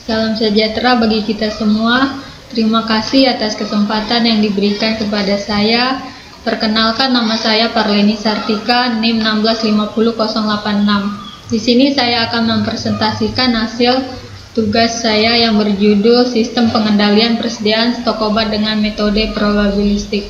Salam sejahtera bagi kita semua. Terima kasih atas kesempatan yang diberikan kepada saya. Perkenalkan, nama saya Parleni Sartika, NIM 1650086. Di sini saya akan mempresentasikan hasil tugas saya yang berjudul Sistem Pengendalian Persediaan Stok Obat dengan Metode Probabilistik.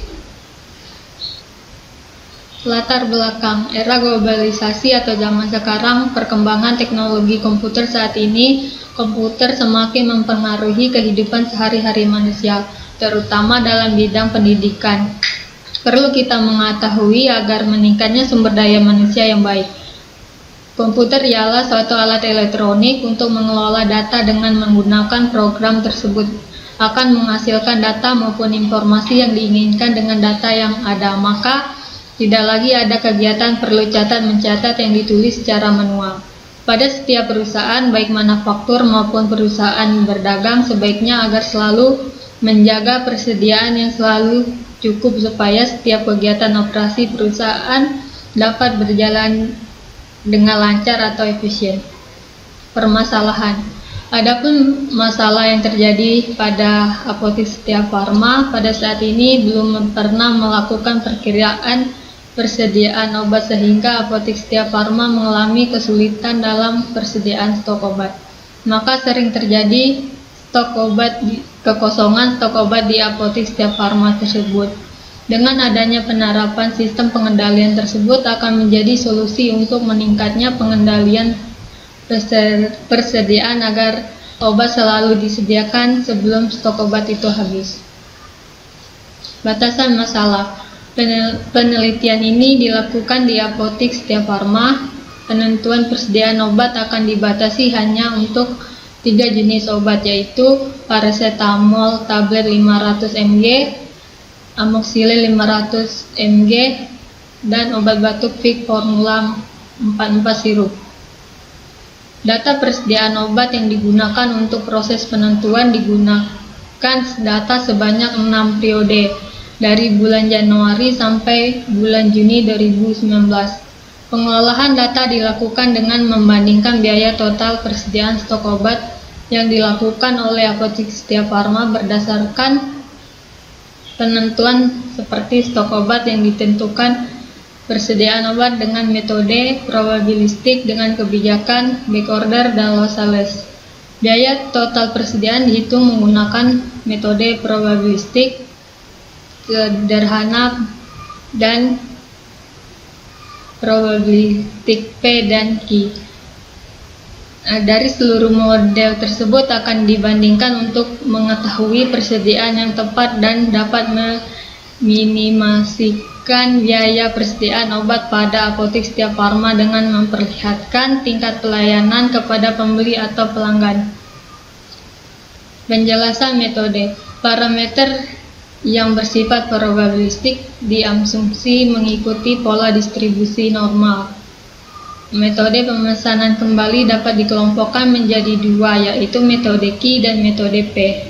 Latar belakang era globalisasi atau zaman sekarang, perkembangan teknologi komputer saat ini, komputer semakin mempengaruhi kehidupan sehari-hari manusia, terutama dalam bidang pendidikan. Perlu kita mengetahui agar meningkatnya sumber daya manusia yang baik. Komputer ialah suatu alat elektronik untuk mengelola data dengan menggunakan program tersebut akan menghasilkan data maupun informasi yang diinginkan dengan data yang ada, maka tidak lagi ada kegiatan perlu catat-mencatat yang ditulis secara manual. Pada setiap perusahaan, baik manufaktur maupun perusahaan berdagang, sebaiknya agar selalu menjaga persediaan yang selalu cukup supaya setiap kegiatan operasi perusahaan dapat berjalan dengan lancar atau efisien. Permasalahan. Adapun masalah yang terjadi pada Apotik Setia Farma pada saat ini belum pernah melakukan perkiraan persediaan obat sehingga Apotik Setia Farma mengalami kesulitan dalam persediaan stok obat. Maka sering terjadi kekosongan stok obat di Apotik Setia Farma tersebut. Dengan adanya penerapan sistem pengendalian tersebut akan menjadi solusi untuk meningkatnya pengendalian persediaan agar obat selalu disediakan sebelum stok obat itu habis. Batasan masalah. Penelitian ini dilakukan di Apotik Setia Farma. Penentuan persediaan obat akan dibatasi hanya untuk 3 jenis obat, yaitu paracetamol tablet 500 mg, amoxicillin 500 mg, dan obat batuk Vic formula 44 sirup. Data persediaan obat yang digunakan untuk proses penentuan digunakan data sebanyak 6 periode dari bulan Januari sampai bulan Juni 2019. Pengelolaan data dilakukan dengan membandingkan biaya total persediaan stok obat yang dilakukan oleh Apotik Setia Farma berdasarkan penentuan seperti stok obat yang ditentukan persediaan obat dengan metode probabilistik dengan kebijakan backorder dan lossless. Biaya total persediaan dihitung menggunakan metode probabilistik sederhana dan probabilistik P dan Q. Dari seluruh model tersebut akan dibandingkan untuk mengetahui persediaan yang tepat dan dapat meminimasikan biaya persediaan obat pada Apotik Setia Farma dengan memperlihatkan tingkat pelayanan kepada pembeli atau pelanggan. Penjelasan metode. Parameter yang bersifat probabilistik diasumsi mengikuti pola distribusi normal. Metode pemesanan kembali dapat dikelompokkan menjadi 2, yaitu metode Q dan metode P.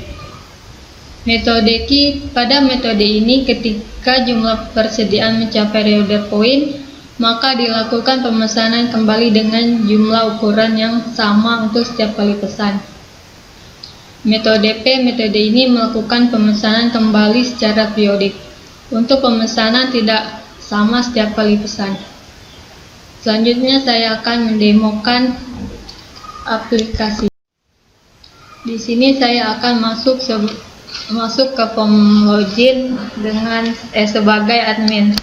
Metode Q, pada metode ini ketika jumlah persediaan mencapai reorder point, maka dilakukan pemesanan kembali dengan jumlah ukuran yang sama untuk setiap kali pesan. Metode P, metode ini melakukan pemesanan kembali secara periodik. Untuk pemesanan tidak sama setiap kali pesan. Selanjutnya saya akan mendemokan aplikasi. Di sini saya akan masuk ke form login dengan sebagai admin.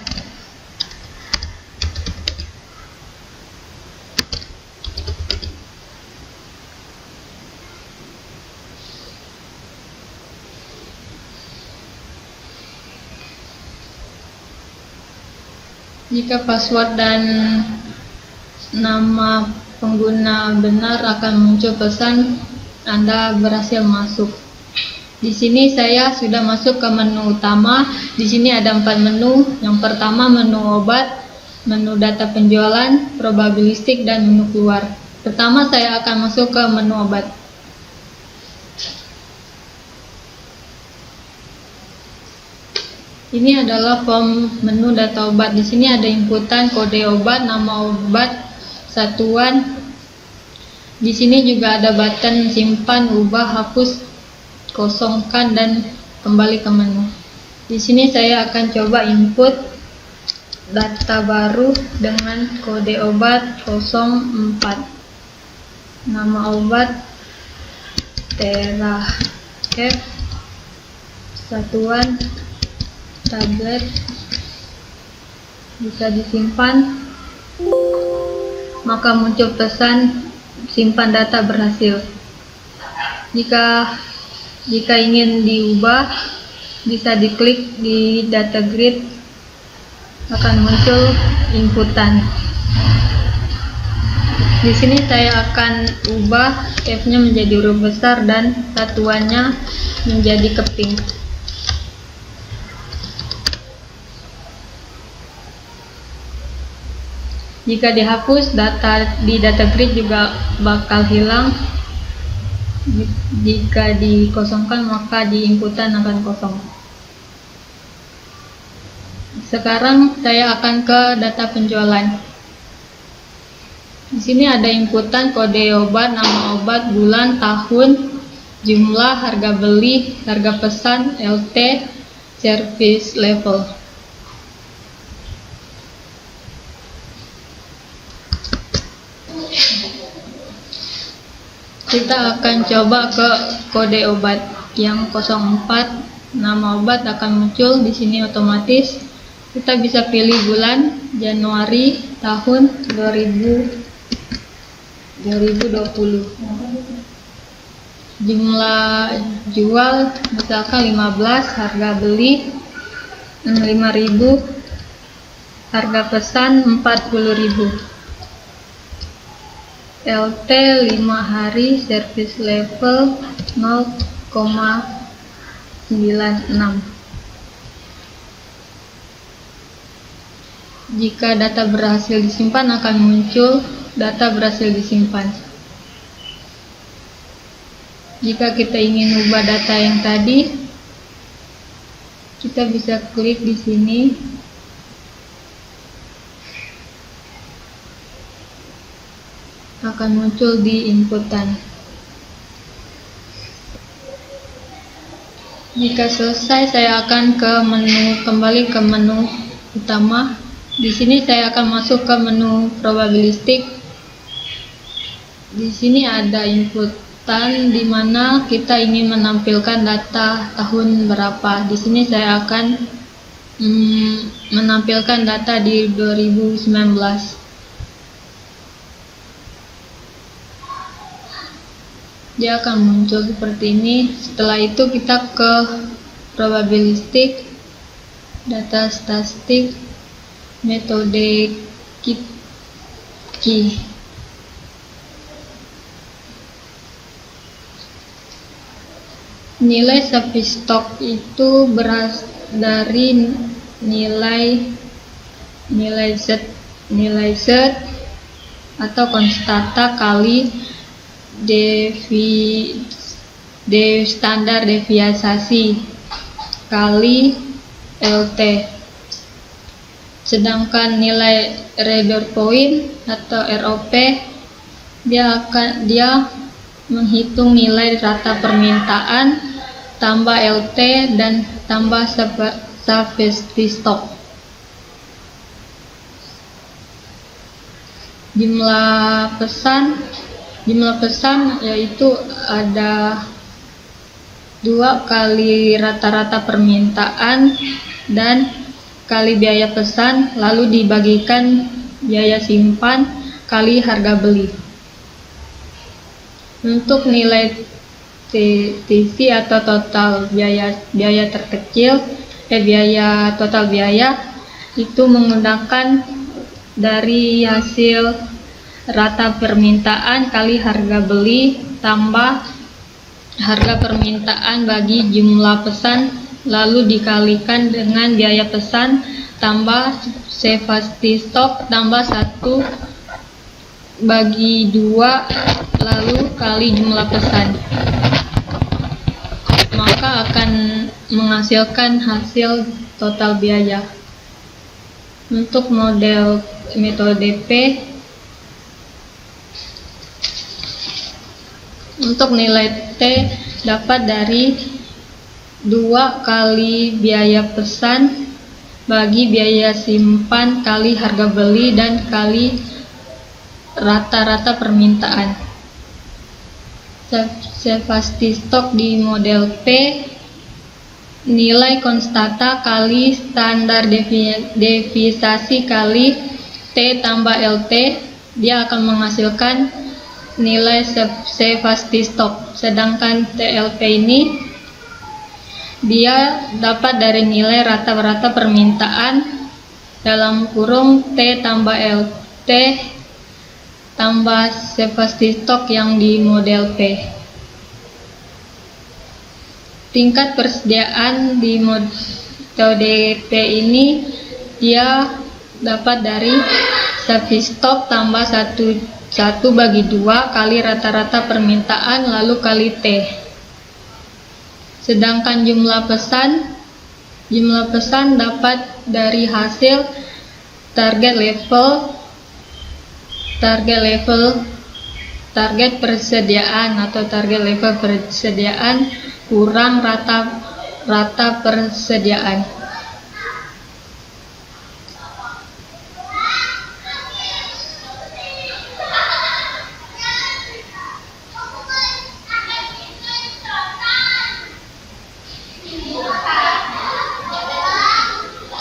Jika password dan nama pengguna benar, akan muncul pesan Anda berhasil masuk. Di sini saya sudah masuk ke menu utama. Di sini ada 4 menu. Yang pertama menu obat, menu data penjualan, probabilistik, dan menu keluar. Pertama saya akan masuk ke menu obat. Ini adalah form menu data obat. Di sini ada inputan kode obat, nama obat, satuan, Di sini juga ada button simpan, ubah, hapus, kosongkan, dan kembali ke menu. Di sini saya akan coba input data baru dengan kode obat 04. Nama obat Theracare, satuan tablet, bisa disimpan. Maka muncul pesan simpan data berhasil. Jika ingin diubah, bisa diklik di data grid, akan muncul inputan. Di sini saya akan ubah F-nya menjadi huruf besar dan satuannya menjadi keping. Jika dihapus, data di data grid juga bakal hilang. Jika dikosongkan, maka di inputan akan kosong. Sekarang saya akan ke data penjualan. Di sini ada inputan kode obat, nama obat, bulan, tahun, jumlah, harga beli, harga pesan, LT, service level. Kita akan coba ke kode obat yang 04. Nama obat akan muncul di sini otomatis. Kita bisa pilih bulan Januari tahun 2020. Jumlah jual misalkan 15, harga beli 5.000, harga pesan 40.000. LT 5 hari, service level 0,96. Jika data berhasil disimpan, akan muncul data berhasil disimpan. Jika kita ingin ubah data yang tadi, kita bisa klik di sini. Akan muncul di inputan. Jika selesai, saya akan kembali ke menu utama. Di sini saya akan masuk ke menu probabilistik. Di sini ada inputan di mana kita ingin menampilkan data tahun berapa. Di sini saya akan menampilkan data di 2019. Dia akan muncul seperti ini. Setelah itu kita ke probabilistik, data statistik, metode key. Nilai sapi stok itu berasal dari nilai Z atau konstanta kali standar deviasi kali LT. Sedangkan nilai reader point atau ROP dia menghitung nilai rata permintaan tambah LT dan tambah safety stock. Jumlah pesan yaitu ada 2 kali rata-rata permintaan dan kali biaya pesan, lalu dibagikan biaya simpan kali harga beli. Untuk nilai TC atau total biaya terkecil, total biaya itu menggunakan dari hasil rata permintaan kali harga beli tambah harga permintaan bagi jumlah pesan, lalu dikalikan dengan biaya pesan tambah safety stock tambah 1 bagi 2 lalu kali jumlah pesan, maka akan menghasilkan hasil total biaya. Untuk metode P, Untuk nilai T dapat dari 2 kali biaya pesan bagi biaya simpan kali harga beli dan kali rata-rata permintaan. Safety stock di model P, nilai konstanta kali standar deviasi kali T tambah LT, dia akan menghasilkan nilai safety stock. Sedangkan TLP ini dia dapat dari nilai rata-rata permintaan dalam kurung T tambah LT tambah safety stock yang di model P. Tingkat persediaan di metode P ini dia dapat dari safety stock tambah 1/2 kali rata-rata permintaan lalu kali T. Sedangkan jumlah pesan dapat dari hasil target persediaan atau target level persediaan kurang rata persediaan.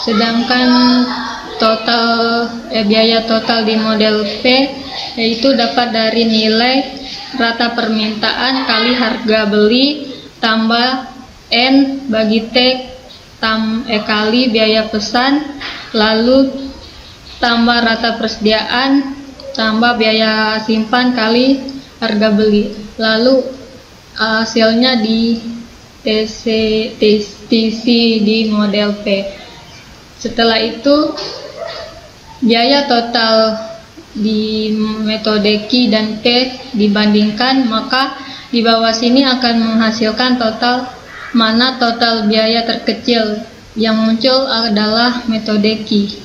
Sedangkan biaya total di model P yaitu dapat dari nilai rata permintaan kali harga beli tambah N bagi T kali biaya pesan lalu tambah rata persediaan tambah biaya simpan kali harga beli, lalu hasilnya di TC di model P. Setelah itu biaya total di metode Q dan T dibandingkan, maka di bawah sini akan menghasilkan total biaya terkecil. Yang muncul adalah metode Q.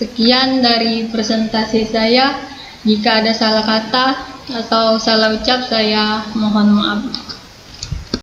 Sekian dari presentasi saya. Jika ada salah kata atau salah ucap, saya mohon maaf.